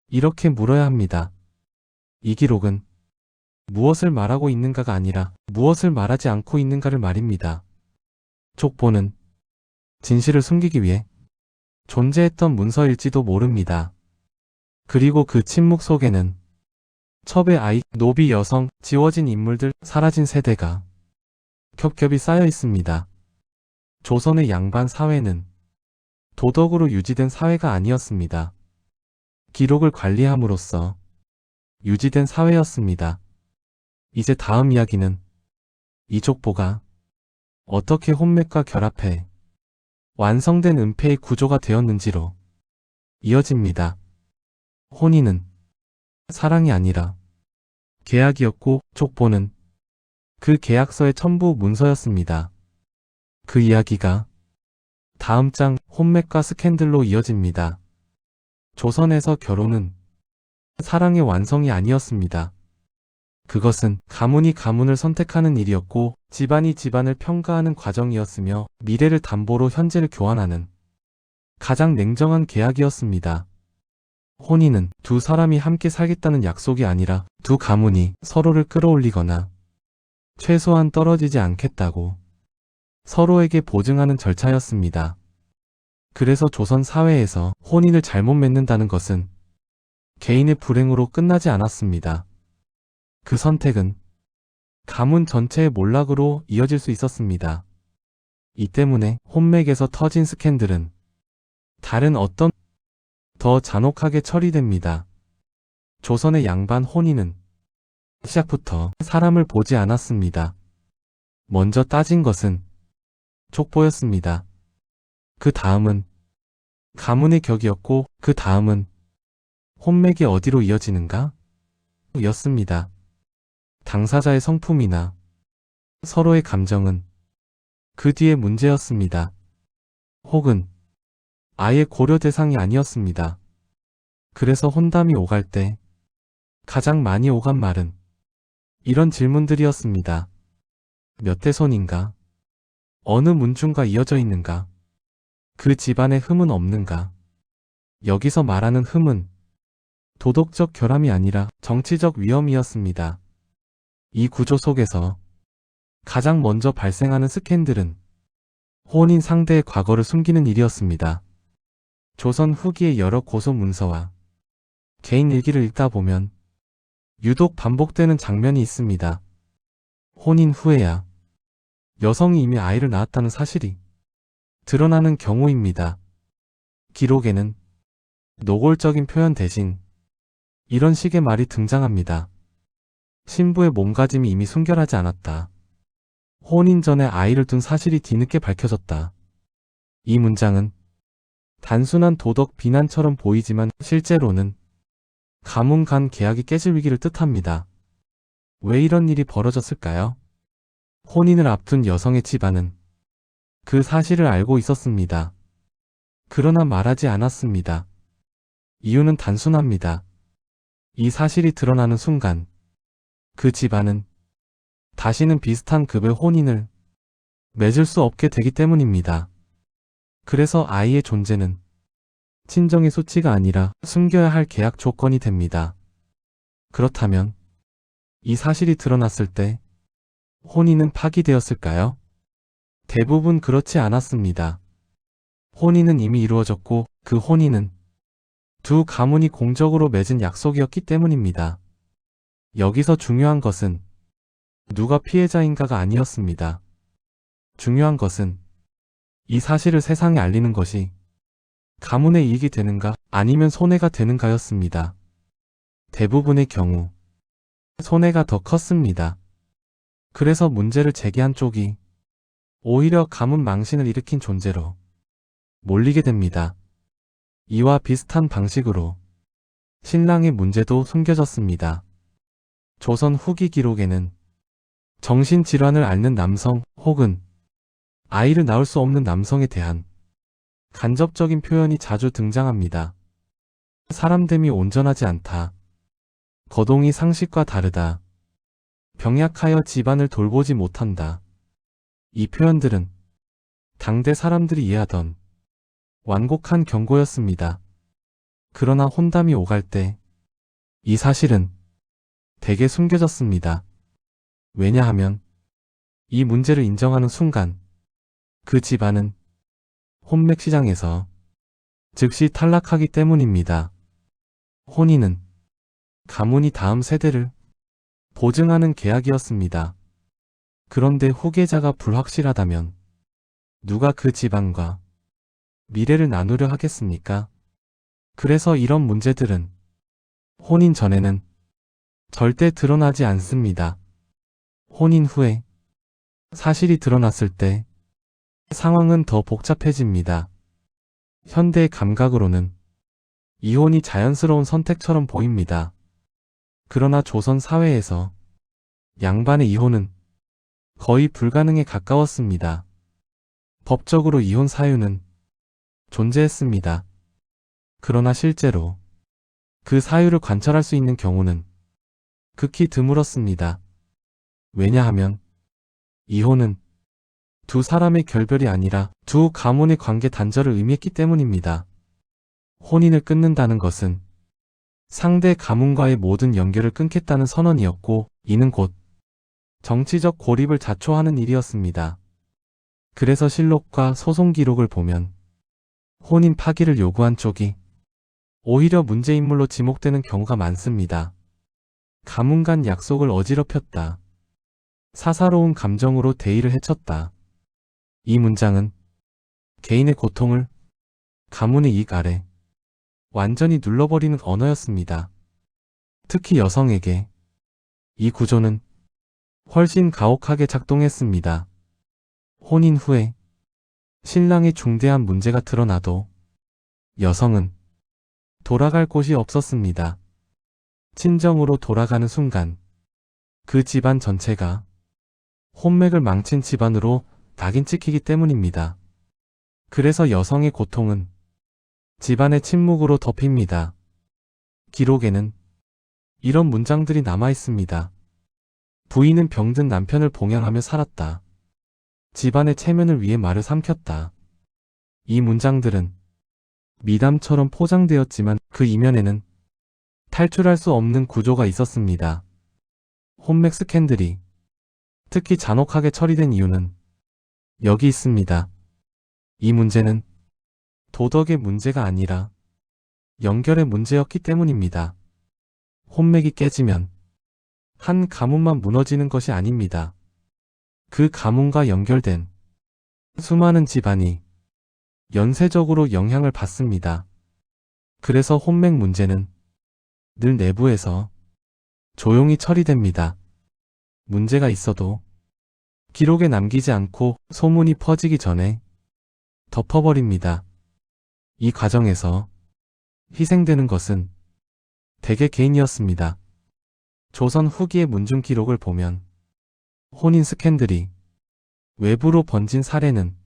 이렇게 물어야 합니다. 이 기록은 무엇을 말하고 있는가가 아니라 무엇을 말하지 않고 있는가를 말입니다. 족보는 진실을 숨기기 위해 존재했던 문서일지도 모릅니다. 그리고 그 침묵 속에는 첩의 아이, 노비 여성, 지워진 인물들, 사라진 세대가 겹겹이 쌓여 있습니다. 조선의 양반 사회는 도덕으로 유지된 사회가 아니었습니다. 기록을 관리함으로써 유지된 사회였습니다. 이제 다음 이야기는 이 족보가 어떻게 혼맥과 결합해 완성된 은폐의 구조가 되었는지로 이어집니다. 혼인은 사랑이 아니라 계약이었고 족보는 그 계약서의 첨부 문서였습니다. 그 이야기가 다음 장 혼맥과 스캔들로 이어집니다. 조선에서 결혼은 사랑의 완성이 아니었습니다. 그것은 가문이 가문을 선택하는 일이었고 집안이 집안을 평가하는 과정이었으며 미래를 담보로 현재를 교환하는 가장 냉정한 계약이었습니다. 혼인은 두 사람이 함께 살겠다는 약속이 아니라 두 가문이 서로를 끌어올리거나 최소한 떨어지지 않겠다고 서로에게 보증하는 절차였습니다. 그래서 조선 사회에서 혼인을 잘못 맺는다는 것은 개인의 불행으로 끝나지 않았습니다. 그 선택은 가문 전체의 몰락으로 이어질 수 있었습니다. 이 때문에 혼맥에서 터진 스캔들은 다른 어떤 더 잔혹하게 처리됩니다. 조선의 양반 혼인은 시작부터 사람을 보지 않았습니다. 먼저 따진 것은 족보였습니다. 그 다음은 가문의 격이었고 그 다음은 혼맥이 어디로 이어지는가? 였습니다. 당사자의 성품이나 서로의 감정은 그 뒤에 문제였습니다. 혹은 아예 고려 대상이 아니었습니다. 그래서 혼담이 오갈 때 가장 많이 오간 말은 이런 질문들이었습니다. 몇 대손인가? 어느 문중과 이어져 있는가? 그 집안에 흠은 없는가? 여기서 말하는 흠은 도덕적 결함이 아니라 정치적 위험이었습니다. 이 구조 속에서 가장 먼저 발생하는 스캔들은 혼인 상대의 과거를 숨기는 일이었습니다. 조선 후기의 여러 고소 문서와 개인 일기를 읽다 보면 유독 반복되는 장면이 있습니다. 혼인 후에야 여성이 이미 아이를 낳았다는 사실이 드러나는 경우입니다. 기록에는 노골적인 표현 대신 이런 식의 말이 등장합니다. 신부의 몸가짐이 이미 순결하지 않았다. 혼인 전에 아이를 둔 사실이 뒤늦게 밝혀졌다. 이 문장은 단순한 도덕 비난처럼 보이지만 실제로는 가문 간 계약이 깨질 위기를 뜻합니다. 왜 이런 일이 벌어졌을까요? 혼인을 앞둔 여성의 집안은 그 사실을 알고 있었습니다. 그러나 말하지 않았습니다. 이유는 단순합니다. 이 사실이 드러나는 순간 그 집안은 다시는 비슷한 급의 혼인을 맺을 수 없게 되기 때문입니다. 그래서 아이의 존재는 친정의 수치가 아니라 숨겨야 할 계약 조건이 됩니다. 그렇다면 이 사실이 드러났을 때 혼인은 파기되었을까요? 대부분 그렇지 않았습니다. 혼인은 이미 이루어졌고 그 혼인은 두 가문이 공적으로 맺은 약속이었기 때문입니다. 여기서 중요한 것은 누가 피해자인가가 아니었습니다. 중요한 것은 이 사실을 세상에 알리는 것이 가문의 이익이 되는가 아니면 손해가 되는가였습니다. 대부분의 경우 손해가 더 컸습니다. 그래서 문제를 제기한 쪽이 오히려 가문 망신을 일으킨 존재로 몰리게 됩니다. 이와 비슷한 방식으로 신랑의 문제도 숨겨졌습니다. 조선 후기 기록에는 정신질환을 앓는 남성 혹은 아이를 낳을 수 없는 남성에 대한 간접적인 표현이 자주 등장합니다. 사람됨이 온전하지 않다. 거동이 상식과 다르다. 병약하여 집안을 돌보지 못한다. 이 표현들은 당대 사람들이 이해하던 완곡한 경고였습니다. 그러나 혼담이 오갈 때 이 사실은 대개 숨겨졌습니다. 왜냐하면 이 문제를 인정하는 순간 그 집안은 혼맥 시장에서 즉시 탈락하기 때문입니다. 혼인은 가문이 다음 세대를 보증하는 계약이었습니다. 그런데 후계자가 불확실하다면 누가 그 집안과 미래를 나누려 하겠습니까? 그래서 이런 문제들은 혼인 전에는 절대 드러나지 않습니다. 혼인 후에 사실이 드러났을 때 상황은 더 복잡해집니다. 현대의 감각으로는 이혼이 자연스러운 선택처럼 보입니다. 그러나 조선 사회에서 양반의 이혼은 거의 불가능에 가까웠습니다. 법적으로 이혼 사유는 존재했습니다. 그러나 실제로 그 사유를 관찰할 수 있는 경우는 극히 드물었습니다. 왜냐하면 이혼은 두 사람의 결별이 아니라 두 가문의 관계 단절을 의미했기 때문입니다. 혼인을 끊는다는 것은 상대 가문과의 모든 연결을 끊겠다는 선언이었고 이는 곧 정치적 고립을 자초하는 일이었습니다. 그래서 실록과 소송 기록을 보면 혼인 파기를 요구한 쪽이 오히려 문제인물로 지목되는 경우가 많습니다. 가문 간 약속을 어지럽혔다. 사사로운 감정으로 대의를 해쳤다. 이 문장은 개인의 고통을 가문의 이익 아래 완전히 눌러버리는 언어였습니다. 특히 여성에게 이 구조는 훨씬 가혹하게 작동했습니다. 혼인 후에 신랑의 중대한 문제가 드러나도 여성은 돌아갈 곳이 없었습니다. 친정으로 돌아가는 순간 그 집안 전체가 혼맥을 망친 집안으로 낙인 찍히기 때문입니다. 그래서 여성의 고통은 집안의 침묵으로 덮입니다. 기록에는 이런 문장들이 남아 있습니다. 부인은 병든 남편을 봉양하며 살았다. 집안의 체면을 위해 말을 삼켰다. 이 문장들은 미담처럼 포장되었지만 그 이면에는 탈출할 수 없는 구조가 있었습니다. 혼맥 스캔들이 특히 잔혹하게 처리된 이유는 여기 있습니다. 이 문제는 도덕의 문제가 아니라 연결의 문제였기 때문입니다. 혼맥이 깨지면 한 가문만 무너지는 것이 아닙니다. 그 가문과 연결된 수많은 집안이 연쇄적으로 영향을 받습니다. 그래서 혼맥 문제는 늘 내부에서 조용히 처리됩니다. 문제가 있어도 기록에 남기지 않고 소문이 퍼지기 전에 덮어버립니다. 이 과정에서 희생되는 것은 대개 개인이었습니다. 조선 후기의 문중 기록을 보면 혼인 스캔들이 외부로 번진 사례는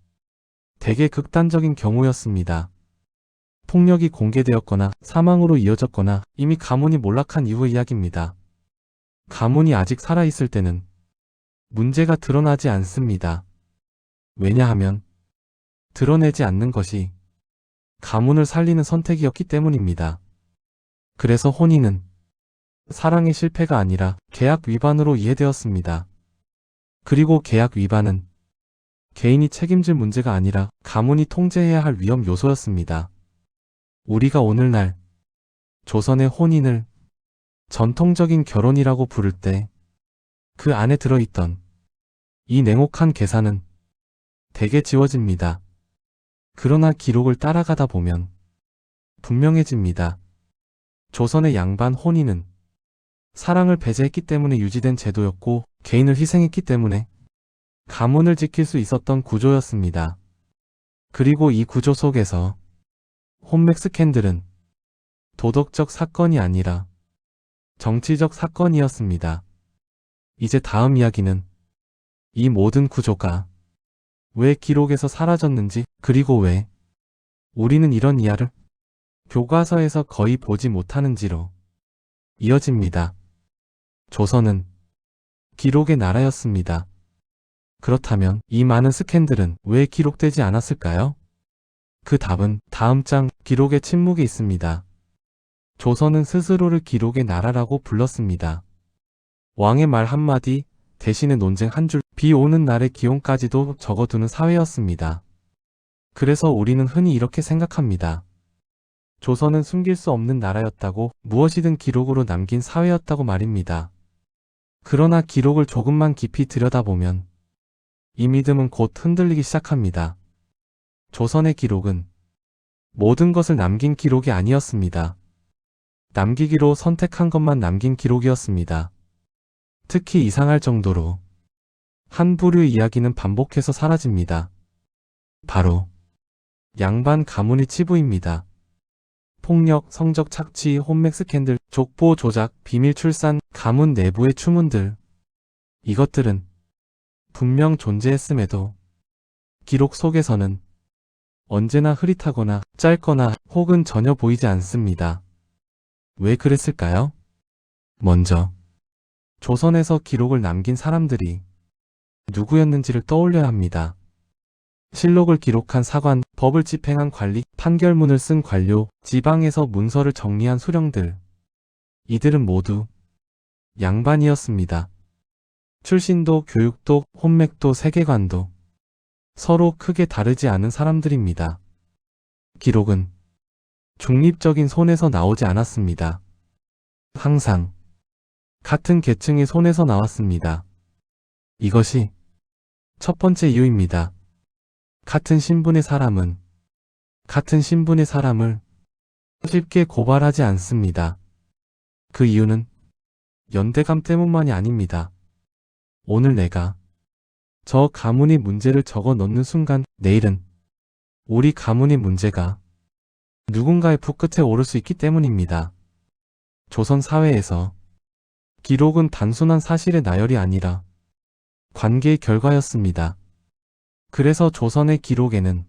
대개 극단적인 경우였습니다. 폭력이 공개되었거나 사망으로 이어졌거나 이미 가문이 몰락한 이후의 이야기입니다. 가문이 아직 살아있을 때는 문제가 드러나지 않습니다. 왜냐하면 드러내지 않는 것이 가문을 살리는 선택이었기 때문입니다. 그래서 혼인은 사랑의 실패가 아니라 계약 위반으로 이해되었습니다. 그리고 계약 위반은 개인이 책임질 문제가 아니라 가문이 통제해야 할 위험 요소였습니다. 우리가 오늘날 조선의 혼인을 전통적인 결혼이라고 부를 때 그 안에 들어있던 이 냉혹한 계산은 대개 지워집니다. 그러나 기록을 따라가다 보면 분명해집니다. 조선의 양반 혼인은 사랑을 배제했기 때문에 유지된 제도였고 개인을 희생했기 때문에 가문을 지킬 수 있었던 구조였습니다. 그리고 이 구조 속에서 혼맥 스캔들은 도덕적 사건이 아니라 정치적 사건이었습니다. 이제 다음 이야기는 이 모든 구조가 왜 기록에서 사라졌는지 그리고 왜 우리는 이런 이야기를 교과서에서 거의 보지 못하는지로 이어집니다. 조선은 기록의 나라였습니다. 그렇다면 이 많은 스캔들은 왜 기록되지 않았을까요? 그 답은 다음 장 기록의 침묵에 있습니다. 조선은 스스로를 기록의 나라라고 불렀습니다. 왕의 말 한마디 대신에 논쟁 한 줄, 비 오는 날의 기온까지도 적어두는 사회였습니다. 그래서 우리는 흔히 이렇게 생각합니다. 조선은 숨길 수 없는 나라였다고, 무엇이든 기록으로 남긴 사회였다고 말입니다. 그러나 기록을 조금만 깊이 들여다보면 이 믿음은 곧 흔들리기 시작합니다. 조선의 기록은 모든 것을 남긴 기록이 아니었습니다. 남기기로 선택한 것만 남긴 기록이었습니다. 특히 이상할 정도로 한 부류의 이야기는 반복해서 사라집니다. 바로 양반 가문의 치부입니다. 폭력, 성적 착취, 혼맥 스캔들, 족보 조작, 비밀 출산, 가문 내부의 추문들. 이것들은 분명 존재했음에도 기록 속에서는 언제나 흐릿하거나 짧거나 혹은 전혀 보이지 않습니다. 왜 그랬을까요? 먼저 조선에서 기록을 남긴 사람들이 누구였는지를 떠올려야 합니다. 실록을 기록한 사관, 법을 집행한 관리, 판결문을 쓴 관료, 지방에서 문서를 정리한 수령들. 이들은 모두 양반이었습니다. 출신도, 교육도, 혼맥도, 세계관도 서로 크게 다르지 않은 사람들입니다. 기록은 중립적인 손에서 나오지 않았습니다. 항상 같은 계층의 손에서 나왔습니다. 이것이 첫 번째 이유입니다. 같은 신분의 사람은 같은 신분의 사람을 쉽게 고발하지 않습니다. 그 이유는 연대감 때문만이 아닙니다. 오늘 내가 저 가문의 문제를 적어 넣는 순간 내일은 우리 가문의 문제가 누군가의 붓끝에 오를 수 있기 때문입니다. 조선 사회에서 기록은 단순한 사실의 나열이 아니라 관계의 결과였습니다. 그래서 조선의 기록에는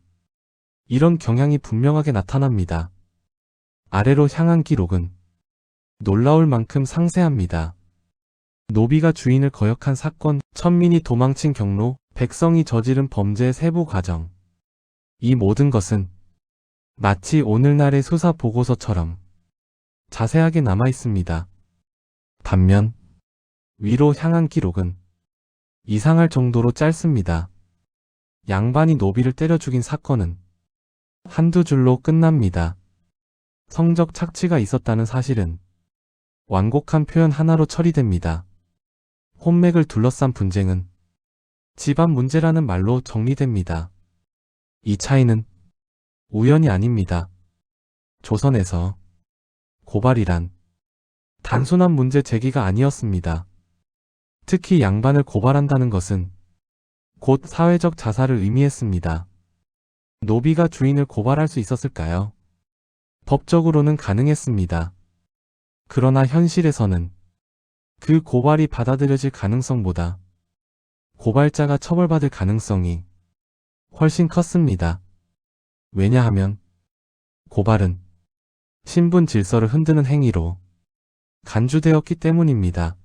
이런 경향이 분명하게 나타납니다. 아래로 향한 기록은 놀라울 만큼 상세합니다. 노비가 주인을 거역한 사건, 천민이 도망친 경로, 백성이 저지른 범죄의 세부 과정. 이 모든 것은 마치 오늘날의 수사 보고서처럼 자세하게 남아 있습니다. 반면 위로 향한 기록은 이상할 정도로 짧습니다. 양반이 노비를 때려 죽인 사건은 한두 줄로 끝납니다. 성적 착취가 있었다는 사실은 완곡한 표현 하나로 처리됩니다. 혼맥을 둘러싼 분쟁은 집안 문제라는 말로 정리됩니다. 이 차이는 우연이 아닙니다. 조선에서 고발이란 단순한 문제 제기가 아니었습니다. 특히 양반을 고발한다는 것은 곧 사회적 자살을 의미했습니다. 노비가 주인을 고발할 수 있었을까요? 법적으로는 가능했습니다. 그러나 현실에서는 그 고발이 받아들여질 가능성보다 고발자가 처벌받을 가능성이 훨씬 컸습니다. 왜냐하면 고발은 신분 질서를 흔드는 행위로 간주되었기 때문입니다.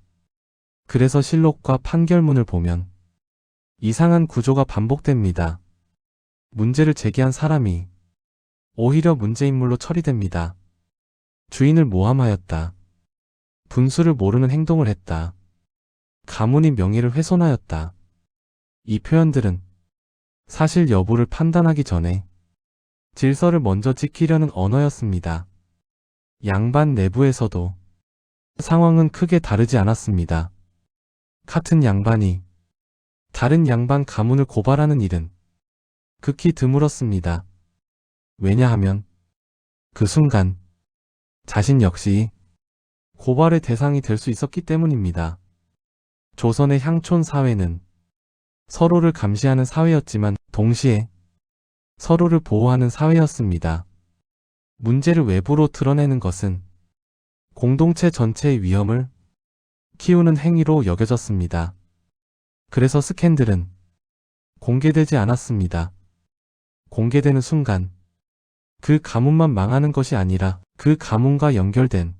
그래서 실록과 판결문을 보면 이상한 구조가 반복됩니다. 문제를 제기한 사람이 오히려 문제인물로 처리됩니다. 주인을 모함하였다. 분수를 모르는 행동을 했다. 가문이 명예를 훼손하였다. 이 표현들은 사실 여부를 판단하기 전에 질서를 먼저 지키려는 언어였습니다. 양반 내부에서도 상황은 크게 다르지 않았습니다. 같은 양반이 다른 양반 가문을 고발하는 일은 극히 드물었습니다. 왜냐하면 그 순간 자신 역시 고발의 대상이 될 수 있었기 때문입니다. 조선의 향촌 사회는 서로를 감시하는 사회였지만 동시에 서로를 보호하는 사회였습니다. 문제를 외부로 드러내는 것은 공동체 전체의 위험을 키우는 행위로 여겨졌습니다. 그래서 스캔들은 공개되지 않았습니다. 공개되는 순간 그 가문만 망하는 것이 아니라 그 가문과 연결된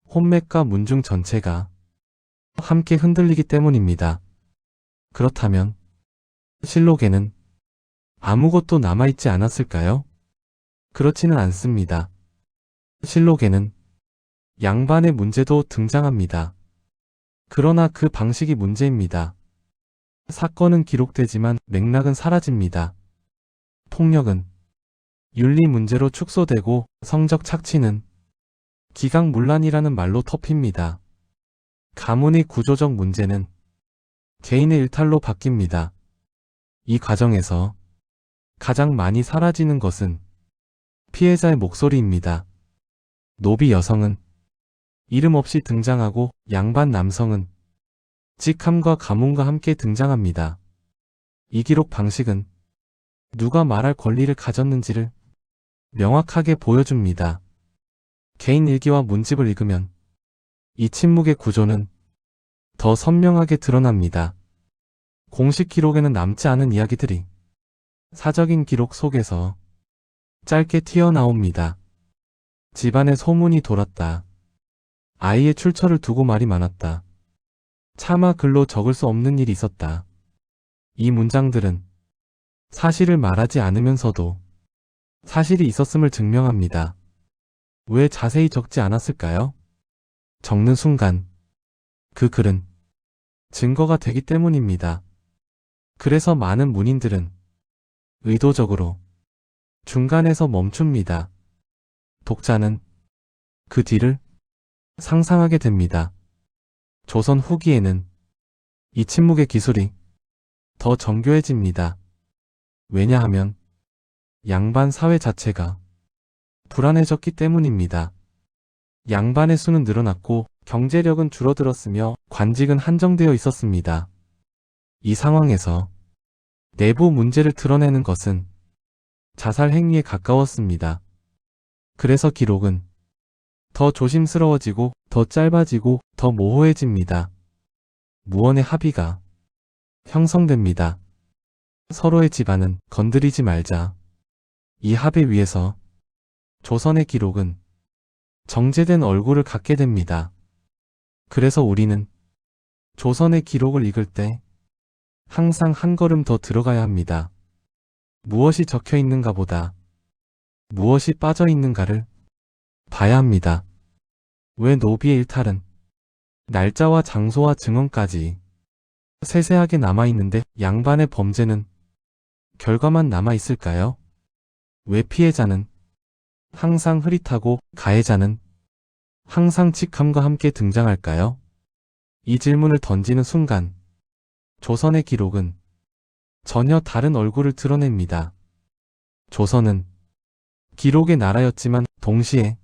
혼맥과 문중 전체가 함께 흔들리기 때문입니다. 그렇다면 실록에는 아무것도 남아있지 않았을까요? 그렇지는 않습니다. 실록에는 양반의 문제도 등장합니다. 그러나 그 방식이 문제입니다. 사건은 기록되지만 맥락은 사라집니다. 폭력은 윤리 문제로 축소되고 성적 착취는 기강문란이라는 말로 덮입니다. 가문의 구조적 문제는 개인의 일탈로 바뀝니다. 이 과정에서 가장 많이 사라지는 것은 피해자의 목소리입니다. 노비 여성은 이름 없이 등장하고 양반 남성은 직함과 가문과 함께 등장합니다. 이 기록 방식은 누가 말할 권리를 가졌는지를 명확하게 보여줍니다. 개인 일기와 문집을 읽으면 이 침묵의 구조는 더 선명하게 드러납니다. 공식 기록에는 남지 않은 이야기들이 사적인 기록 속에서 짧게 튀어나옵니다. 집안에 소문이 돌았다. 아이의 출처를 두고 말이 많았다. 차마 글로 적을 수 없는 일이 있었다. 이 문장들은 사실을 말하지 않으면서도 사실이 있었음을 증명합니다. 왜 자세히 적지 않았을까요? 적는 순간 그 글은 증거가 되기 때문입니다. 그래서 많은 문인들은 의도적으로 중간에서 멈춥니다. 독자는 그 뒤를 상상하게 됩니다. 조선 후기에는 이 침묵의 기술이 더 정교해집니다. 왜냐하면 양반 사회 자체가 불안해졌기 때문입니다. 양반의 수는 늘어났고 경제력은 줄어들었으며 관직은 한정되어 있었습니다. 이 상황에서 내부 문제를 드러내는 것은 자살 행위에 가까웠습니다. 그래서 기록은 더 조심스러워지고 더 짧아지고 더 모호해집니다. 무언의 합의가 형성됩니다. 서로의 집안은 건드리지 말자. 이 합의 위에서 조선의 기록은 정제된 얼굴을 갖게 됩니다. 그래서 우리는 조선의 기록을 읽을 때 항상 한 걸음 더 들어가야 합니다. 무엇이 적혀 있는가 보다 무엇이 빠져 있는가를 봐야 합니다. 왜 노비의 일탈은 날짜와 장소와 증언까지 세세하게 남아있는데 양반의 범죄는 결과만 남아있을까요? 왜 피해자는 항상 흐릿하고 가해자는 항상 직함과 함께 등장할까요? 이 질문을 던지는 순간 조선의 기록은 전혀 다른 얼굴을 드러냅니다. 조선은 기록의 나라였지만 동시에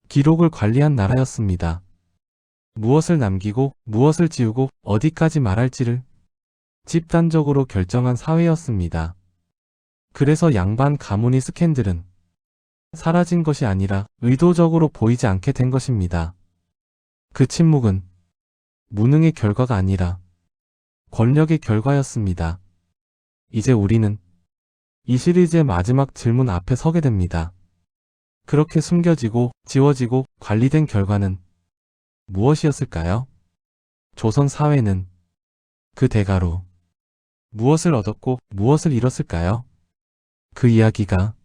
기록을 관리한 나라였습니다. 무엇을 남기고 무엇을 지우고 어디까지 말할지를 집단적으로 결정한 사회였습니다. 그래서 양반 가문의 스캔들은 사라진 것이 아니라 의도적으로 보이지 않게 된 것입니다. 그 침묵은 무능의 결과가 아니라 권력의 결과였습니다. 이제 우리는 이 시리즈의 마지막 질문 앞에 서게 됩니다. 그렇게 숨겨지고 지워지고 관리된 결과는 무엇이었을까요? 조선 사회는 그 대가로 무엇을 얻었고 무엇을 잃었을까요? 그 이야기가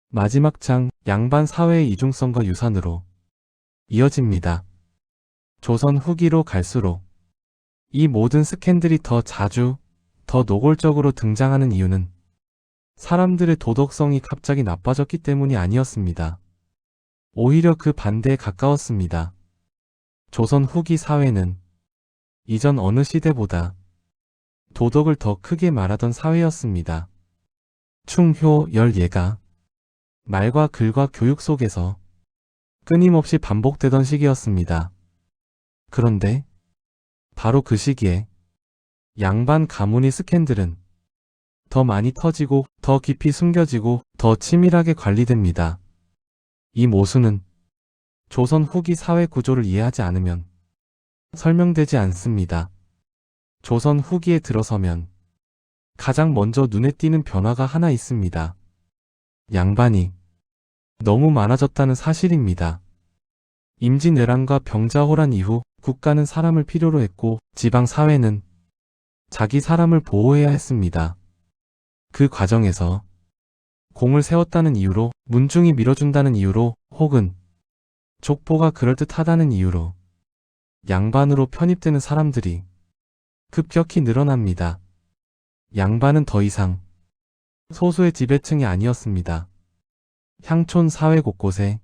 마지막 장 양반 사회의 이중성과 유산으로 이어집니다. 조선 후기로 갈수록 이 모든 스캔들이 더 자주, 더 노골적으로 등장하는 이유는 사람들의 도덕성이 갑자기 나빠졌기 때문이 아니었습니다. 오히려 그 반대에 가까웠습니다. 조선 후기 사회는 이전 어느 시대보다 도덕을 더 크게 말하던 사회였습니다. 충효, 열예가 말과 글과 교육 속에서 끊임없이 반복되던 시기였습니다. 그런데 바로 그 시기에 양반 가문의 스캔들은 더 많이 터지고 더 깊이 숨겨지고 더 치밀하게 관리됩니다. 이 모순은 조선 후기 사회 구조를 이해하지 않으면 설명되지 않습니다. 조선 후기에 들어서면 가장 먼저 눈에 띄는 변화가 하나 있습니다. 양반이 너무 많아졌다는 사실입니다. 임진왜란과 병자호란 이후 국가는 사람을 필요로 했고 지방 사회는 자기 사람을 보호해야 했습니다. 그 과정에서 공을 세웠다는 이유로, 문중이 밀어준다는 이유로, 혹은 족보가 그럴듯하다는 이유로 양반으로 편입되는 사람들이 급격히 늘어납니다. 양반은 더 이상 소수의 지배층이 아니었습니다. 향촌 사회 곳곳에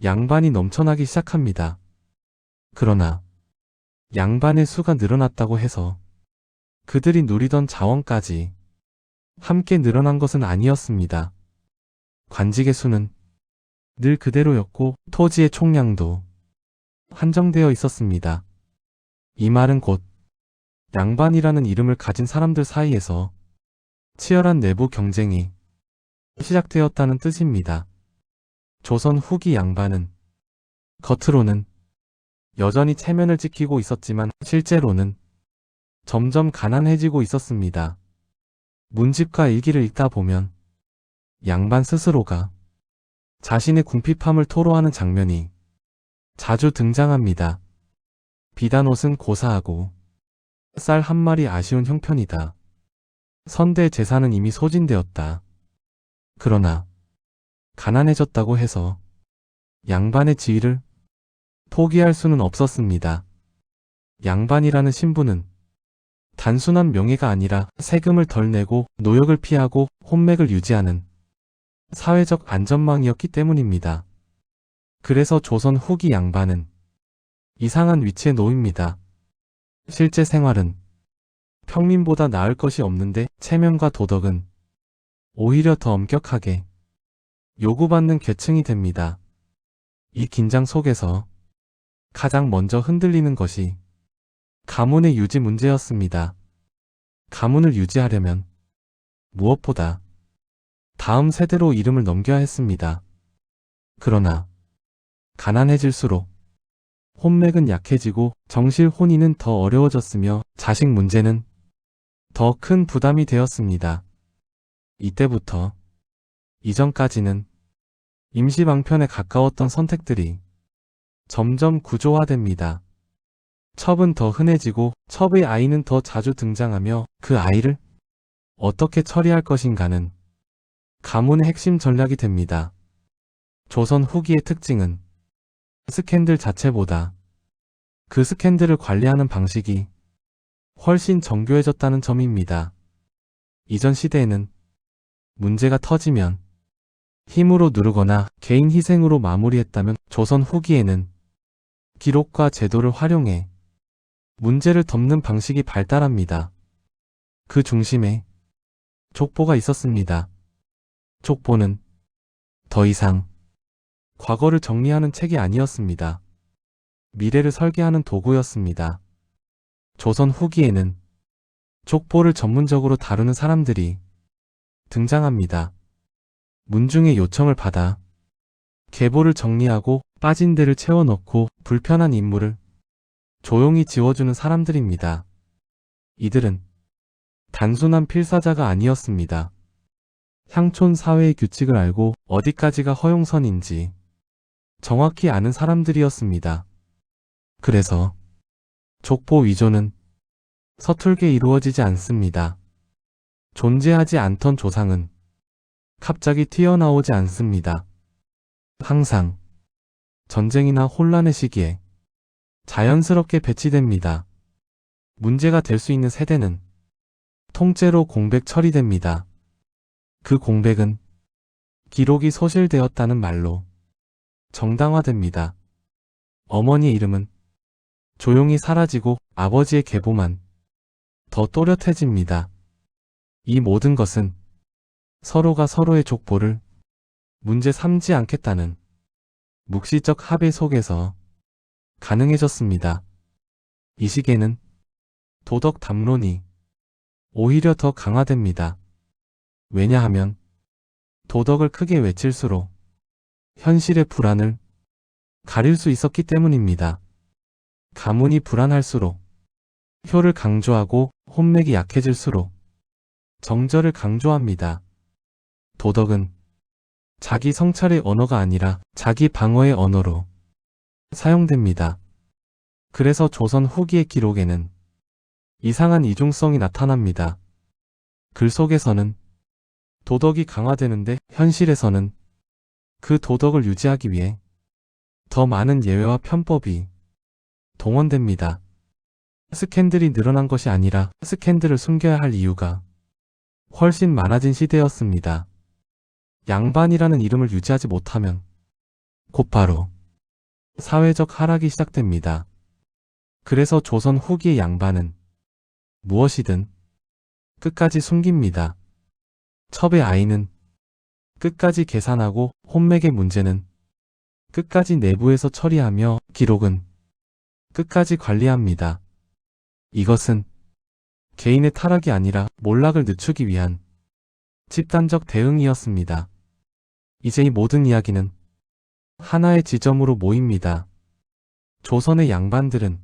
양반이 넘쳐나기 시작합니다. 그러나 양반의 수가 늘어났다고 해서 그들이 누리던 자원까지 함께 늘어난 것은 아니었습니다. 관직의 수는 늘 그대로였고 토지의 총량도 한정되어 있었습니다. 이 말은 곧 양반이라는 이름을 가진 사람들 사이에서 치열한 내부 경쟁이 시작되었다는 뜻입니다. 조선 후기 양반은 겉으로는 여전히 체면을 지키고 있었지만 실제로는 점점 가난해지고 있었습니다. 문집과 일기를 읽다 보면 양반 스스로가 자신의 궁핍함을 토로하는 장면이 자주 등장합니다. 비단옷은 고사하고 쌀 한 마리 아쉬운 형편이다. 선대 재산은 이미 소진되었다. 그러나 가난해졌다고 해서 양반의 지위를 포기할 수는 없었습니다. 양반이라는 신분은 단순한 명예가 아니라 세금을 덜 내고 노역을 피하고 혼맥을 유지하는 사회적 안전망이었기 때문입니다. 그래서 조선 후기 양반은 이상한 위치에 놓입니다. 실제 생활은 평민보다 나을 것이 없는데 체면과 도덕은 오히려 더 엄격하게 요구받는 계층이 됩니다. 이 긴장 속에서 가장 먼저 흔들리는 것이 가문의 유지 문제였습니다. 가문을 유지하려면 무엇보다 다음 세대로 이름을 넘겨야 했습니다. 그러나 가난해질수록 혼맥은 약해지고 정실 혼인은 더 어려워졌으며 자식 문제는 더 큰 부담이 되었습니다. 이때부터 이전까지는 임시방편에 가까웠던 선택들이 점점 구조화됩니다. 첩은 더 흔해지고 첩의 아이는 더 자주 등장하며 그 아이를 어떻게 처리할 것인가는 가문의 핵심 전략이 됩니다. 조선 후기의 특징은 스캔들 자체보다 그 스캔들을 관리하는 방식이 훨씬 정교해졌다는 점입니다. 이전 시대에는 문제가 터지면 힘으로 누르거나 개인 희생으로 마무리했다면 조선 후기에는 기록과 제도를 활용해 문제를 덮는 방식이 발달합니다. 그 중심에 족보가 있었습니다. 족보는 더 이상 과거를 정리하는 책이 아니었습니다. 미래를 설계하는 도구였습니다. 조선 후기에는 족보를 전문적으로 다루는 사람들이 등장합니다. 문중의 요청을 받아 계보를 정리하고 빠진 데를 채워넣고 불편한 인물을 조용히 지워주는 사람들입니다. 이들은 단순한 필사자가 아니었습니다. 향촌 사회의 규칙을 알고 어디까지가 허용선인지 정확히 아는 사람들이었습니다. 그래서 족보 위조는 서툴게 이루어지지 않습니다. 존재하지 않던 조상은 갑자기 튀어나오지 않습니다. 항상 전쟁이나 혼란의 시기에 자연스럽게 배치됩니다. 문제가 될 수 있는 세대는 통째로 공백 처리됩니다. 그 공백은 기록이 소실되었다는 말로 정당화됩니다. 어머니의 이름은 조용히 사라지고 아버지의 계보만 더 또렷해집니다. 이 모든 것은 서로가 서로의 족보를 문제 삼지 않겠다는 묵시적 합의 속에서 가능해졌습니다. 이 시기에는 도덕 담론이 오히려 더 강화됩니다. 왜냐하면 도덕을 크게 외칠수록 현실의 불안을 가릴 수 있었기 때문입니다. 가문이 불안할수록 효를 강조하고 혼맥이 약해질수록 정절을 강조합니다. 도덕은 자기 성찰의 언어가 아니라 자기 방어의 언어로 사용됩니다. 그래서 조선 후기의 기록에는 이상한 이중성이 나타납니다. 글 속에서는 도덕이 강화되는데 현실에서는 그 도덕을 유지하기 위해 더 많은 예외와 편법이 동원됩니다. 스캔들이 늘어난 것이 아니라 스캔들을 숨겨야 할 이유가 훨씬 많아진 시대였습니다. 양반이라는 이름을 유지하지 못하면 곧바로 사회적 하락이 시작됩니다. 그래서 조선 후기의 양반은 무엇이든 끝까지 숨깁니다. 첩의 아이는 끝까지 계산하고 혼맥의 문제는 끝까지 내부에서 처리하며 기록은 끝까지 관리합니다. 이것은 개인의 타락이 아니라 몰락을 늦추기 위한 집단적 대응이었습니다. 이제 이 모든 이야기는 하나의 지점으로 모입니다. 조선의 양반들은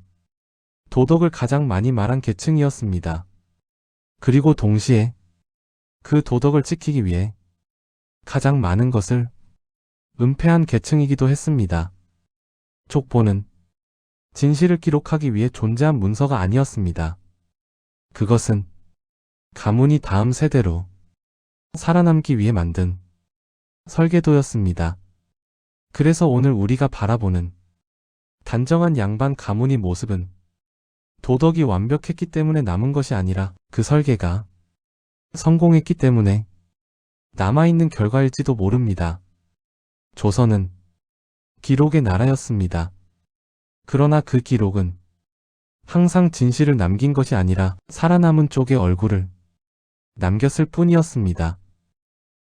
도덕을 가장 많이 말한 계층이었습니다. 그리고 동시에 그 도덕을 지키기 위해 가장 많은 것을 은폐한 계층이기도 했습니다. 족보는 진실을 기록하기 위해 존재한 문서가 아니었습니다. 그것은 가문이 다음 세대로 살아남기 위해 만든 설계도였습니다. 그래서 오늘 우리가 바라보는 단정한 양반 가문의 모습은 도덕이 완벽했기 때문에 남은 것이 아니라 그 설계가 성공했기 때문에 남아있는 결과일지도 모릅니다. 조선은 기록의 나라였습니다. 그러나 그 기록은 항상 진실을 남긴 것이 아니라 살아남은 쪽의 얼굴을 남겼을 뿐이었습니다.